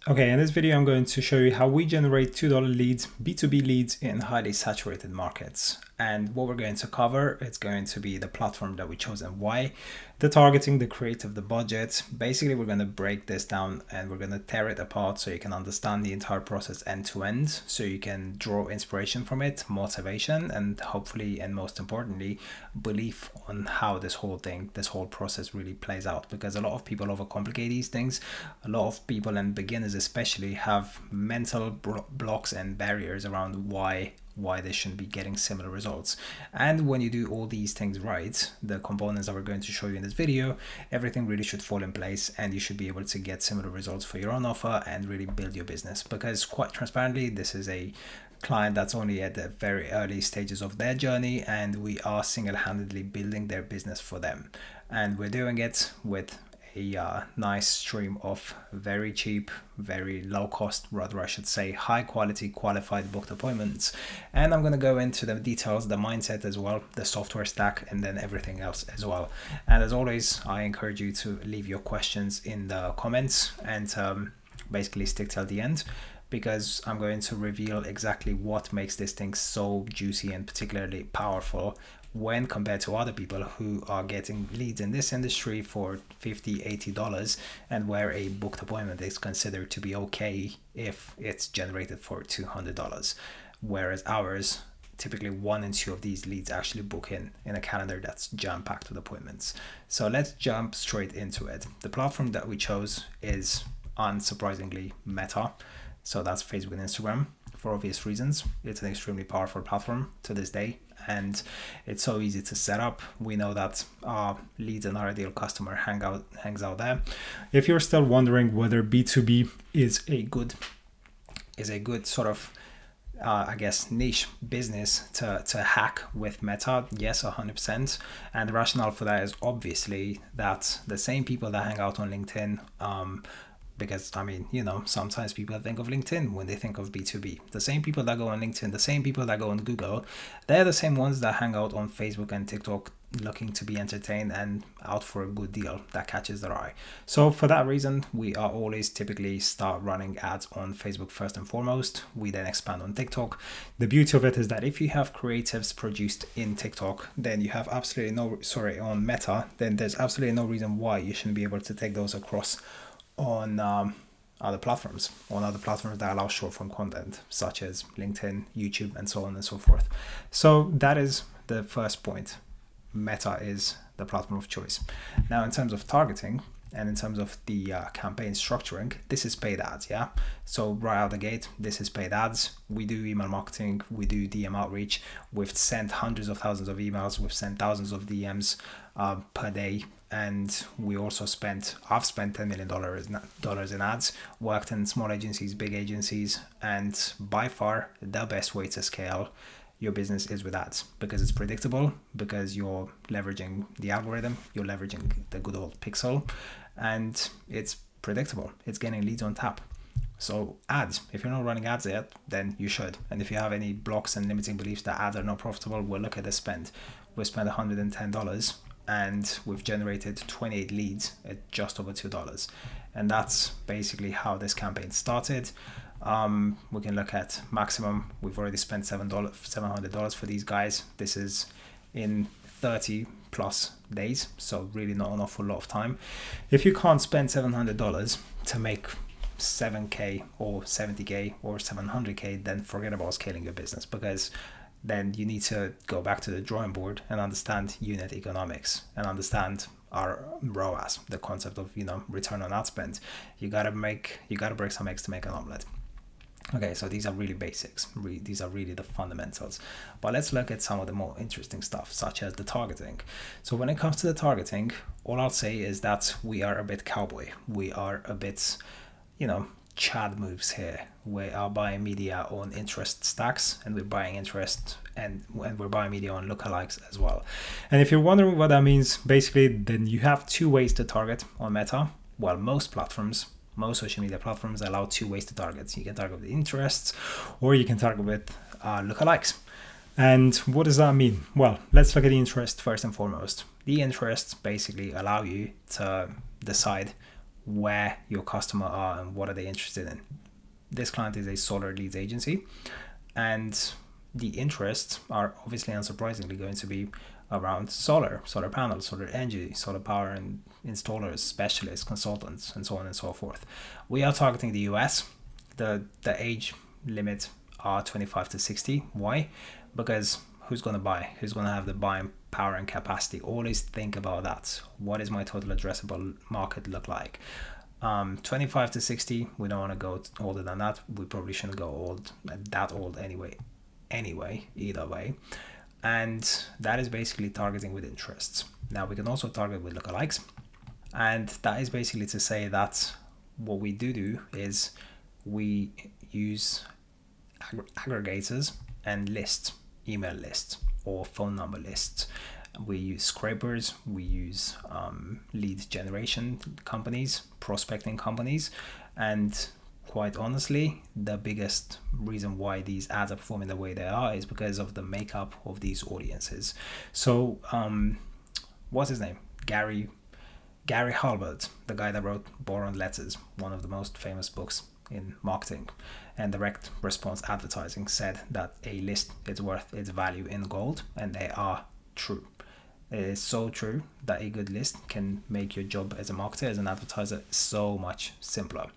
Okay, in this video, I'm going to show you how we generate $2 leads, B2B leads in highly saturated markets. And what we're going to cover, it's going to be the platform that we chose and why, the targeting, the creative, the budget. Basically, we're going to break this down and we're going to tear it apart so you can understand the entire process end to end, so you can draw inspiration from it, motivation, and hopefully, and most importantly, belief on how this whole process really plays out. Because a lot of people overcomplicate these things. A lot of people, and beginners especially, have mental blocks and barriers around why they shouldn't be getting similar results. And when you do all these things right, the components that we're going to show you in this video, everything really should fall in place and you should be able to get similar results for your own offer and really build your business. Because quite transparently, this is a client that's only at the very early stages of their journey, and we are single-handedly building their business for them. And we're doing it with a nice stream of very cheap, very low cost, rather I should say high quality qualified booked appointments. And I'm going to go into the details, the mindset as well, the software stack, and then everything else as well. And as always, I encourage you to leave your questions in the comments and basically stick till the end, because I'm going to reveal exactly what makes this thing so juicy and particularly powerful when compared to other people who are getting leads in this industry for $50, $80, and where a booked appointment is considered to be okay if it's generated for $200. Whereas ours, typically 1 and 2 of these leads actually book in a calendar that's jam-packed with appointments. So let's jump straight into it. The platform that we chose is, unsurprisingly, Meta. So that's Facebook and Instagram, for obvious reasons. It's an extremely powerful platform to this day, and it's so easy to set up. We know that our leads and our ideal customer hangs out there. If you're still wondering whether B2B is a good sort of niche business to hack with Meta, yes, 100%. And the rationale for that is obviously that the same people that hang out on LinkedIn, because sometimes people think of LinkedIn when they think of B2B. The same people that go on LinkedIn, the same people that go on Google, they're the same ones that hang out on Facebook and TikTok looking to be entertained and out for a good deal that catches their eye. So for that reason, we are always typically start running ads on Facebook first and foremost. We then expand on TikTok. The beauty of it is that if you have creatives produced in TikTok, then you have on Meta, then there's absolutely no reason why you shouldn't be able to take those across on other platforms that allow short form content, such as LinkedIn, YouTube, and so on and so forth. So that is the first point. Meta is the platform of choice. Now, in terms of targeting and in terms of the campaign structuring, this is paid ads, yeah? So right out the gate, this is paid ads. We do email marketing, we do DM outreach. We've sent hundreds of thousands of emails, we've sent thousands of DMs per day. And I've spent $10 million in ads, worked in small agencies, big agencies, and by far the best way to scale your business is with ads, because it's predictable, because you're leveraging the algorithm, you're leveraging the good old pixel, and it's predictable. It's getting leads on tap. So ads, if you're not running ads yet, then you should. And if you have any blocks and limiting beliefs that ads are not profitable, well, look at the spend. We spent $110 and we've generated 28 leads at just over $2. And that's basically how this campaign started. We can look at maximum. We've already spent $700 for these guys. This is in 30 plus days, so really not an awful lot of time. If you can't spend $700 to make 7K or 70K or 700K, then forget about scaling your business, because then you need to go back to the drawing board and understand unit economics and understand our ROAS, the concept of return on ad spend. You gotta break some eggs to make an omelet. Okay, so these are really basics. These are really the fundamentals. But let's look at some of the more interesting stuff, such as the targeting. So when it comes to the targeting, all I'll say is that we are a bit cowboy. We are a bit, Chad moves here. We are buying media on interest stacks, and we're buying interest and we're buying media on lookalikes as well. And if you're wondering what that means, basically, then you have 2 ways to target on Meta. Well, most social media platforms allow 2 ways to target. You can target with interests, or you can target with lookalikes. And what does that mean? Well, let's look at the interest first and foremost. The interests basically allow you to decide where your customer are and what are they interested in. This client is a solar leads agency, and the interests are obviously unsurprisingly going to be around solar panels, solar energy, solar power and installers, specialists, consultants, and so on and so forth. We are targeting the US. The age limit are 25 to 60. Why? Because who's going to buy? Who's going to have the buying power and capacity? Always think about that. What is my total addressable market look like? 25 to 60, we don't want to go older than that. We probably shouldn't go that old anyway, either way. And that is basically targeting with interests. Now we can also target with lookalikes. And that is basically to say that what we do is we use aggregators and lists, email lists or phone number lists. We use scrapers, we use lead generation companies, prospecting companies, and quite honestly, the biggest reason why these ads are performing the way they are is because of the makeup of these audiences. So, what's his name? Gary Halbert, the guy that wrote Boron Letters, one of the most famous books in marketing and direct response advertising, said that a list is worth its value in gold, and they are true. It is so true that a good list can make your job as a marketer, as an advertiser, so much simpler.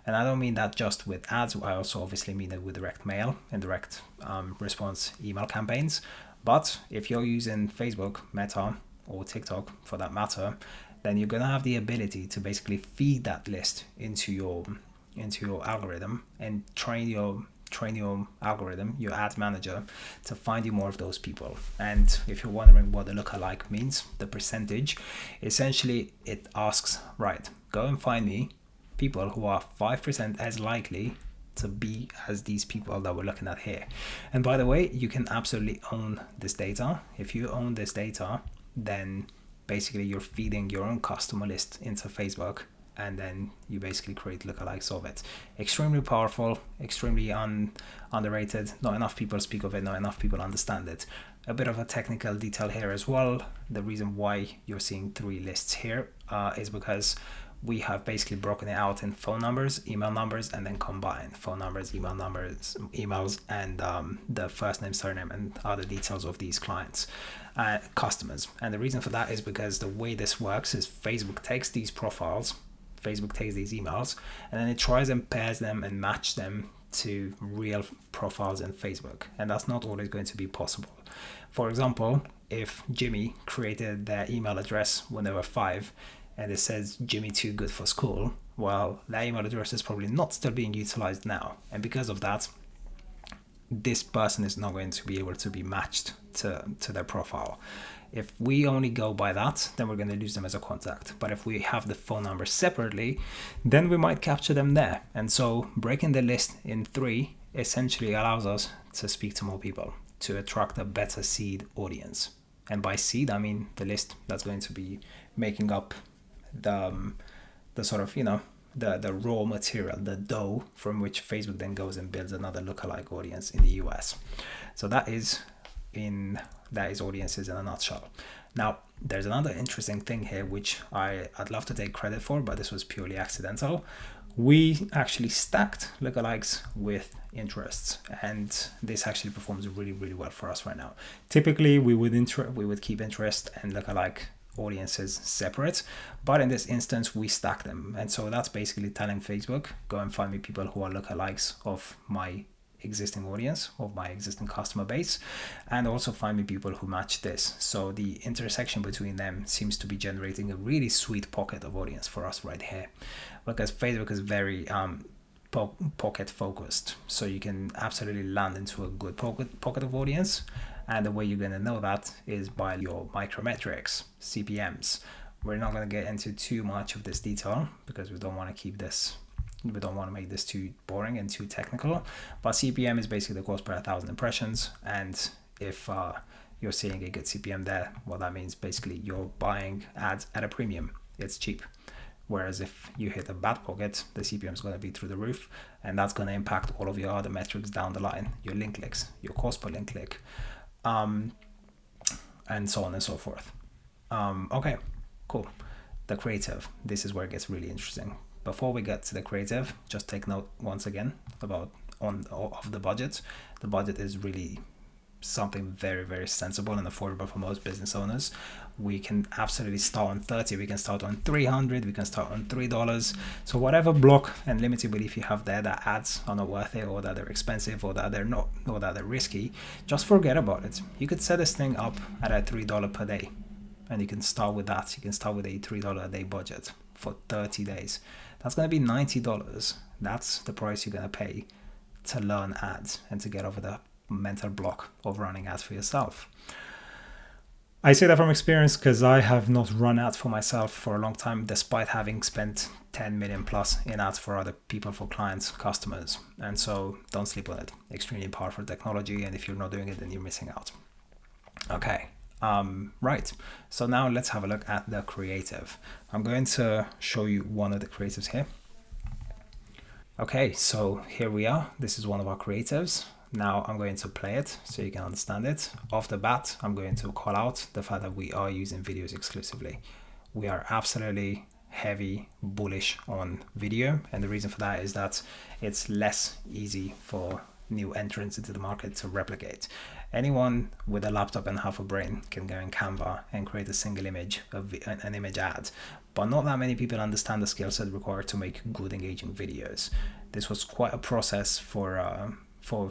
And I don't mean that just with ads. I also obviously mean it with direct mail and direct response email campaigns. But if you're using Facebook, Meta, or TikTok for that matter, then you're going to have the ability to basically feed that list into your algorithm and train your algorithm, your ad manager, to find you more of those people. And if you're wondering what the lookalike means, the percentage, essentially it asks, right, go and find me people who are 5% as likely to be as these people that we're looking at here. And by the way, you can absolutely own this data. If you own this data, then basically you're feeding your own customer list into Facebook, and then you basically create lookalikes of it. Extremely powerful, extremely underrated. Not enough people speak of it, not enough people understand it. A bit of a technical detail here as well. The reason why you're seeing 3 lists here is because we have basically broken it out in phone numbers, email numbers, and then combined phone numbers, emails, and the first name, surname, and other details of these clients, customers. And the reason for that is because the way this works is Facebook takes these profiles, Facebook takes these emails, and then it tries and pairs them and match them to real profiles in Facebook. And that's not always going to be possible. For example, if Jimmy created their email address when they were 5, and it says Jimmy too good for school, well, that email address is probably not still being utilized now. And because of that, this person is not going to be able to be matched to their profile. If we only go by that, then we're going to lose them as a contact. But if we have the phone number separately, then we might capture them there. And so breaking the list in 3 essentially allows us to speak to more people, to attract a better seed audience. And by seed, I mean the list that's going to be making up the sort of, the raw material, the dough from which Facebook then goes and builds another lookalike audience in the US. So that is audiences in a nutshell. Now, there's another interesting thing here, which I'd love to take credit for, but this was purely accidental. We actually stacked lookalikes with interests, and this actually performs really, really well for us right now. Typically, we would keep interest and lookalike audiences separate, but in this instance we stack them. And so that's basically telling Facebook, go and find me people who are lookalikes of my existing audience, of my existing customer base, and also find me people who match this. So the intersection between them seems to be generating a really sweet pocket of audience for us right here, because Facebook is very pocket focused, so you can absolutely land into a good pocket of audience. And the way you're going to know that is by your micrometrics, CPMs. We're not going to get into too much of this detail because we don't want to make this too boring and too technical. But CPM is basically the cost per 1,000 impressions. And if you're seeing a good CPM there, well, that means basically you're buying ads at a premium. It's cheap. Whereas if you hit a bad pocket, the CPM is going to be through the roof, and that's going to impact all of your other metrics down the line, your link clicks, your cost per link click, and so on and so forth. Okay, cool. the creative. This is where it gets really interesting. Before we get to the creative, just take note once again about of the budget. The budget is really something very, very sensible and affordable for most business owners. We can absolutely start on 30, we can start on 300, we can start on $3. So whatever block and limited belief you have there that ads are not worth it, or that they're expensive, or that they're not, or that they're risky, just forget about it. You could set this thing up at a $3 per day, and you can start with that. You can start with a $3 a day budget for 30 days. That's going to be $90. That's the price you're going to pay to learn ads and to get over the mental block of running ads for yourself. I say that from experience because I have not run ads for myself for a long time, despite having spent 10 million plus in ads for other people, for clients, customers. And so don't sleep on it. Extremely powerful technology, and if you're not doing it, then you're missing out. Okay. Right. So now let's have a look at the creative. I'm going to show you one of the creatives here. Okay, so here we are. This is one of our creatives. Now I'm going to play it so you can understand it. Off the bat, I'm going to call out the fact that we are using videos exclusively. We are absolutely heavy bullish on video, and the reason for that is that it's less easy for new entrants into the market to replicate. Anyone with a laptop and half a brain can go in Canva and create a single image of an image ad, but not that many people understand the skill set required to make good, engaging videos. This was quite a process for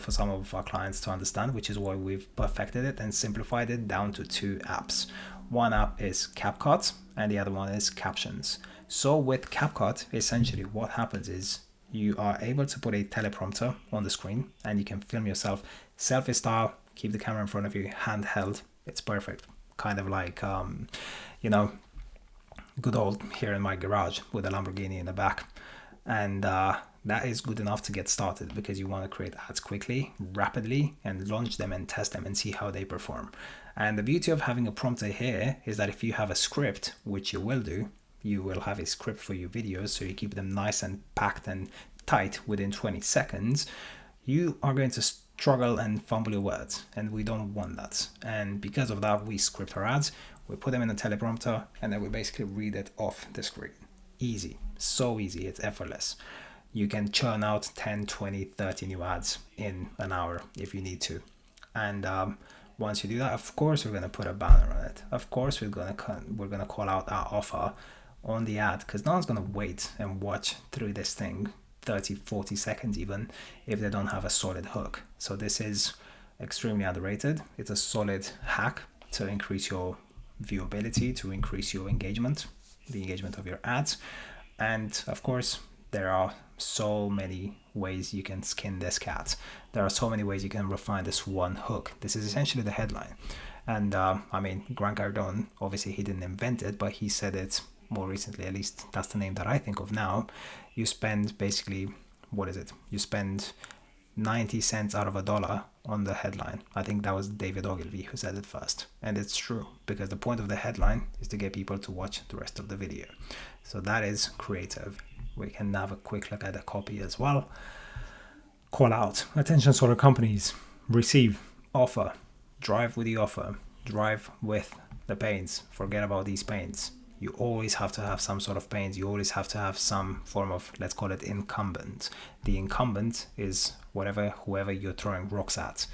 some of our clients to understand, which is why we've perfected it and simplified it down to 2 apps. One app is CapCut and the other one is Captions. So with CapCut, essentially what happens is you are able to put a teleprompter on the screen and you can film yourself selfie style, keep the camera in front of you, handheld. It's perfect. Kind of like, good old here in my garage with a Lamborghini in the back. And that is good enough to get started, because you want to create ads quickly, rapidly, and launch them and test them and see how they perform. And the beauty of having a prompter here is that if you have a script, which you will do, you will have a script for your videos, so you keep them nice and packed and tight within 20 seconds, you are going to struggle and fumble your words, and we don't want that. And because of that, we script our ads, we put them in a teleprompter, and then we basically read it off the screen. Easy, so easy, it's effortless. You can churn out 10, 20, 30 new ads in an hour if you need to. And once you do that, of course, we're going to put a banner on it. Of course, we're going to call out our offer on the ad, because no one's going to wait and watch through this thing 30, 40 seconds even if they don't have a solid hook. So this is extremely underrated. It's a solid hack to increase your viewability, to increase your engagement, the engagement of your ads. And of course, there are so many ways you can skin this cat. There are so many ways you can refine this one hook. This is essentially the headline. And Grant Cardone, obviously he didn't invent it, but he said it more recently, at least that's the name that I think of now. You spend basically, you spend 90 cents out of $1 on the headline. I think that was David Ogilvy who said it first. And it's true, because the point of the headline is to get people to watch the rest of the video. So that is creative. We can have a quick look at the copy as well. Call out. Attention solar companies. Receive. Offer. Drive with the offer. Drive with the pains. Forget about these pains. You always have to have some sort of pains. You always have to have some form of, let's call it incumbent. The incumbent is whoever you're throwing rocks at.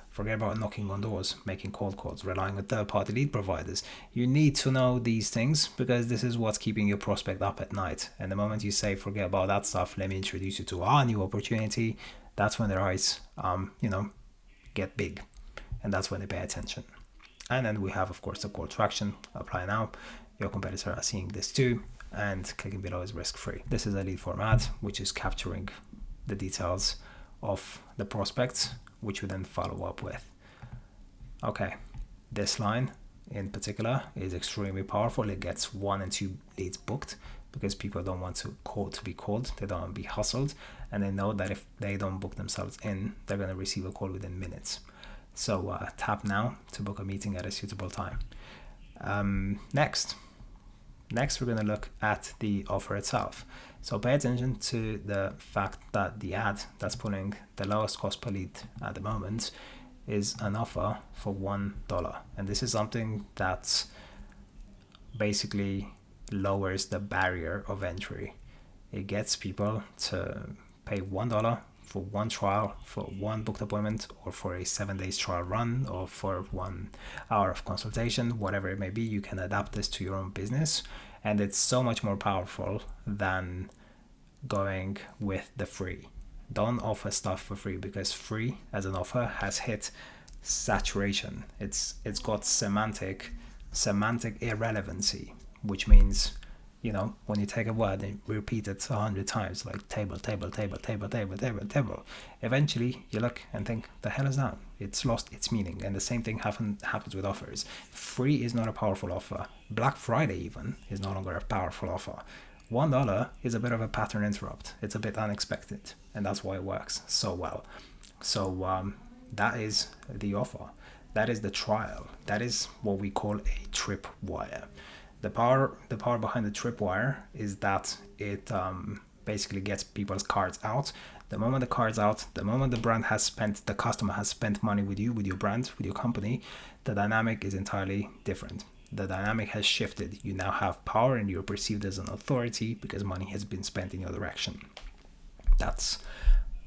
Forget about knocking on doors, making cold calls, relying on third-party lead providers. You need to know these things, because this is what's keeping your prospect up at night. And the moment you say, forget about that stuff, let me introduce you to our new opportunity, that's when their eyes, get big. And that's when they pay attention. And then we have, of course, the call to action. Apply now. Your competitors are seeing this too. And clicking below is risk-free. This is a lead form ad, which is capturing the details of the prospects, which we then follow up with. Okay, this line in particular is extremely powerful. It gets 1 and 2 leads booked, because people don't want to be called. They don't want to be hustled, and they know that if they don't book themselves in, they're going to receive a call within minutes. So tap now to book a meeting at a suitable time. Next, we're going to look at the offer itself. So pay attention to the fact that the ad that's pulling the lowest cost per lead at the moment is an offer for $1. And this is something that's basically lowers the barrier of entry. It gets people to pay $1 for one trial, for one booked appointment, or for a 7 days trial run, or for 1 hour of consultation, whatever it may be. You can adapt this to your own business, and it's so much more powerful than going with the free. Don't offer stuff for free, because free as an offer has hit saturation. It's got semantic irrelevancy, which means, when you take a word and repeat it 100 times, like table, eventually you look and think, the hell is that? It's lost its meaning. And the same thing happens with offers. Free is not a powerful offer. Black Friday even is no longer a powerful offer. $1 is a bit of a pattern interrupt. It's a bit unexpected, and that's why it works so well. So that is the offer. That is the trial. That is what we call a tripwire. The power behind the tripwire is that it basically gets people's cards out. The moment the card's out, the moment the customer has spent money with you, with your brand, with your company, the dynamic is entirely different. The dynamic has shifted. You now have power and you're perceived as an authority because money has been spent in your direction. That's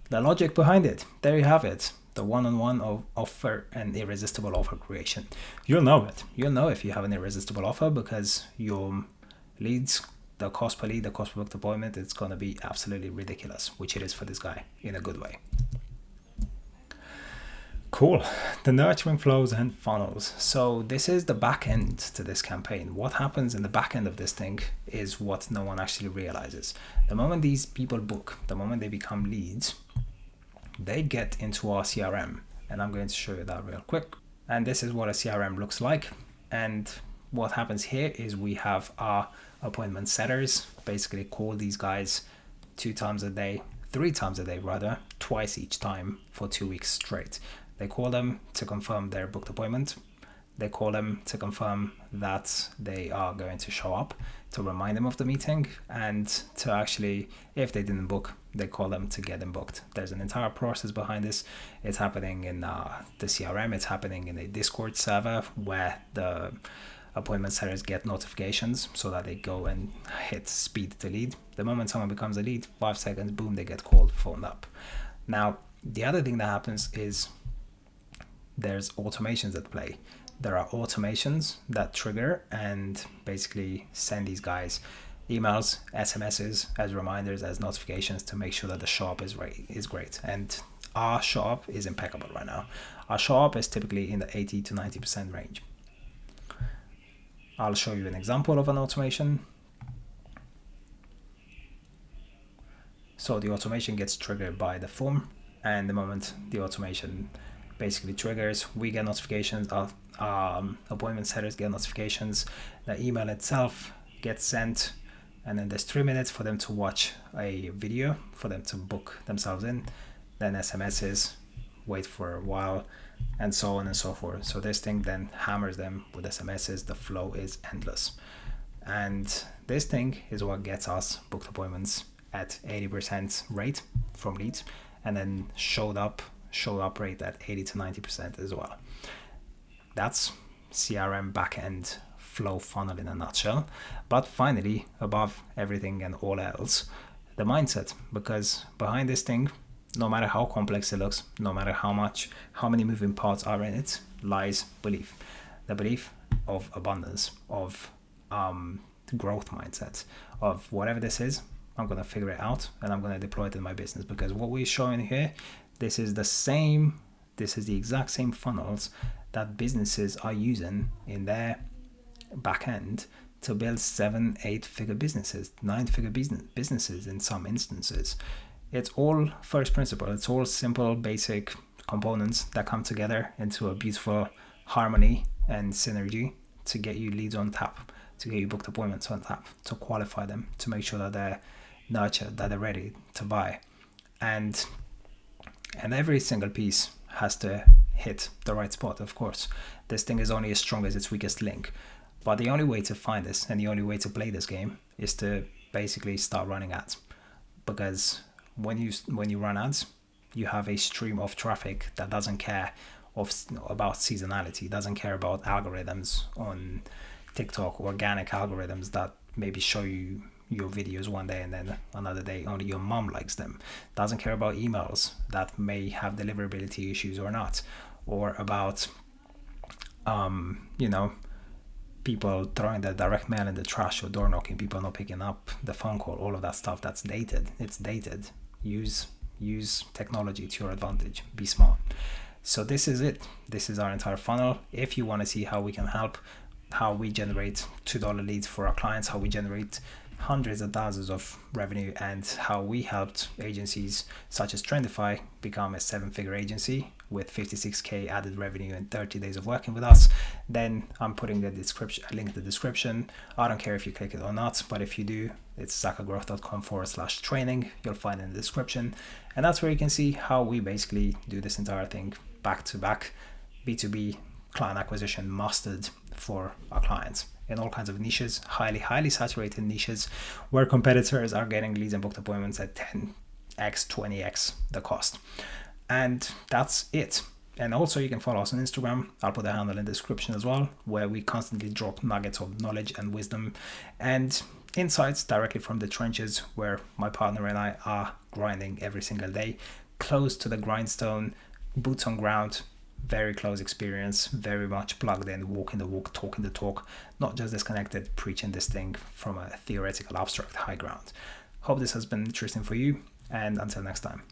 the logic behind it. There you have it. The one-on-one offer and irresistible offer creation. You'll know it. You'll know if you have an irresistible offer, because your leads, the cost per lead, the cost per booked appointment, it's going to be absolutely ridiculous, which it is for this guy in a good way. Cool. The nurturing flows and funnels. So this is the back end to this campaign. What happens in the back end of this thing is what no one actually realizes. The moment these people book, the moment they become leads, they get into our CRM, and I'm going to show you that real quick. And this is what a CRM looks like. And what happens here is we have our appointment setters basically call these guys 3 times a day, twice each time for 2 weeks straight. They call them to confirm their booked appointment. They call them to confirm that they are going to show up, to remind them of the meeting, and to actually, if they didn't book, they call them to get them booked. There's an entire process behind this. It's happening in the CRM. It's happening in a Discord server where the appointment setters get notifications so that they go and hit speed to lead. The moment someone becomes a lead, 5 seconds, boom, they get called, phoned up. Now, the other thing that happens is there's automations at play. There are automations that trigger and basically send these guys emails, SMSs as reminders, as notifications to make sure that the show up is great. And our show up is impeccable right now. Our show up is typically in the 80 to 90% range. I'll show you an example of an automation. So the automation gets triggered by the form, and the moment the automation basically triggers, we get notifications, appointment setters get notifications, the email itself gets sent, and then there's 3 minutes for them to watch a video, for them to book themselves in, then SMSs, wait for a while, and so on and so forth. So this thing then hammers them with SMSs. The flow is endless, and this thing is what gets us booked appointments at 80% rate from leads, and then show up rate at 80 to 90% as well. That's CRM backend flow funnel in a nutshell. But finally, above everything and all else, the mindset, because behind this thing, no matter how complex it looks, no matter how many moving parts are in it, lies belief. The belief of abundance, of growth mindset, of whatever this is, I'm going to figure it out and I'm going to deploy it in my business. Because what we're showing here, this is the exact same funnels that businesses are using in their back end to build 7-8 figure businesses, 9-figure businesses in some instances. It's all first principle. It's all simple, basic components that come together into a beautiful harmony and synergy to get you leads on tap, to get you booked appointments on tap, to qualify them, to make sure that they're nurtured, that they're ready to buy. And every single piece has to hit the right spot, of course. This thing is only as strong as its weakest link. But the only way to find this and the only way to play this game is to basically start running ads. Because when you run ads, you have a stream of traffic that doesn't care about seasonality, doesn't care about algorithms on TikTok, organic algorithms that maybe show you your videos one day and then another day only your mom likes them. Doesn't care about emails that may have deliverability issues or not, or about people throwing their direct mail in the trash or door knocking, people not picking up the phone call, all of that stuff. That's dated. It's dated. Use technology to your advantage. Be smart. So this is it. This is our entire funnel. If you want to see how we can help, how we generate $2 leads for our clients, how we generate hundreds of thousands of revenue, and how we helped agencies such as Trendify become a 7-figure agency with 56k added revenue in 30 days of working with us, then I'm putting a link in the description. I don't care if you click it or not, but if you do, it's zakagrowth.com/training. You'll find it in the description, and that's where you can see how we basically do this entire thing back to back. B2B client acquisition mastered for our clients in all kinds of niches, highly saturated niches where competitors are getting leads and booked appointments at 10x, 20x the cost. And that's it. And also you can follow us on Instagram. I'll put the handle in the description as well, where we constantly drop nuggets of knowledge and wisdom and insights directly from the trenches, where my partner and I are grinding every single day, close to the grindstone, boots on ground, very close experience, very much plugged in, walking the walk, talking the talk, not just disconnected, preaching this thing from a theoretical abstract high ground. Hope this has been interesting for you, and until next time.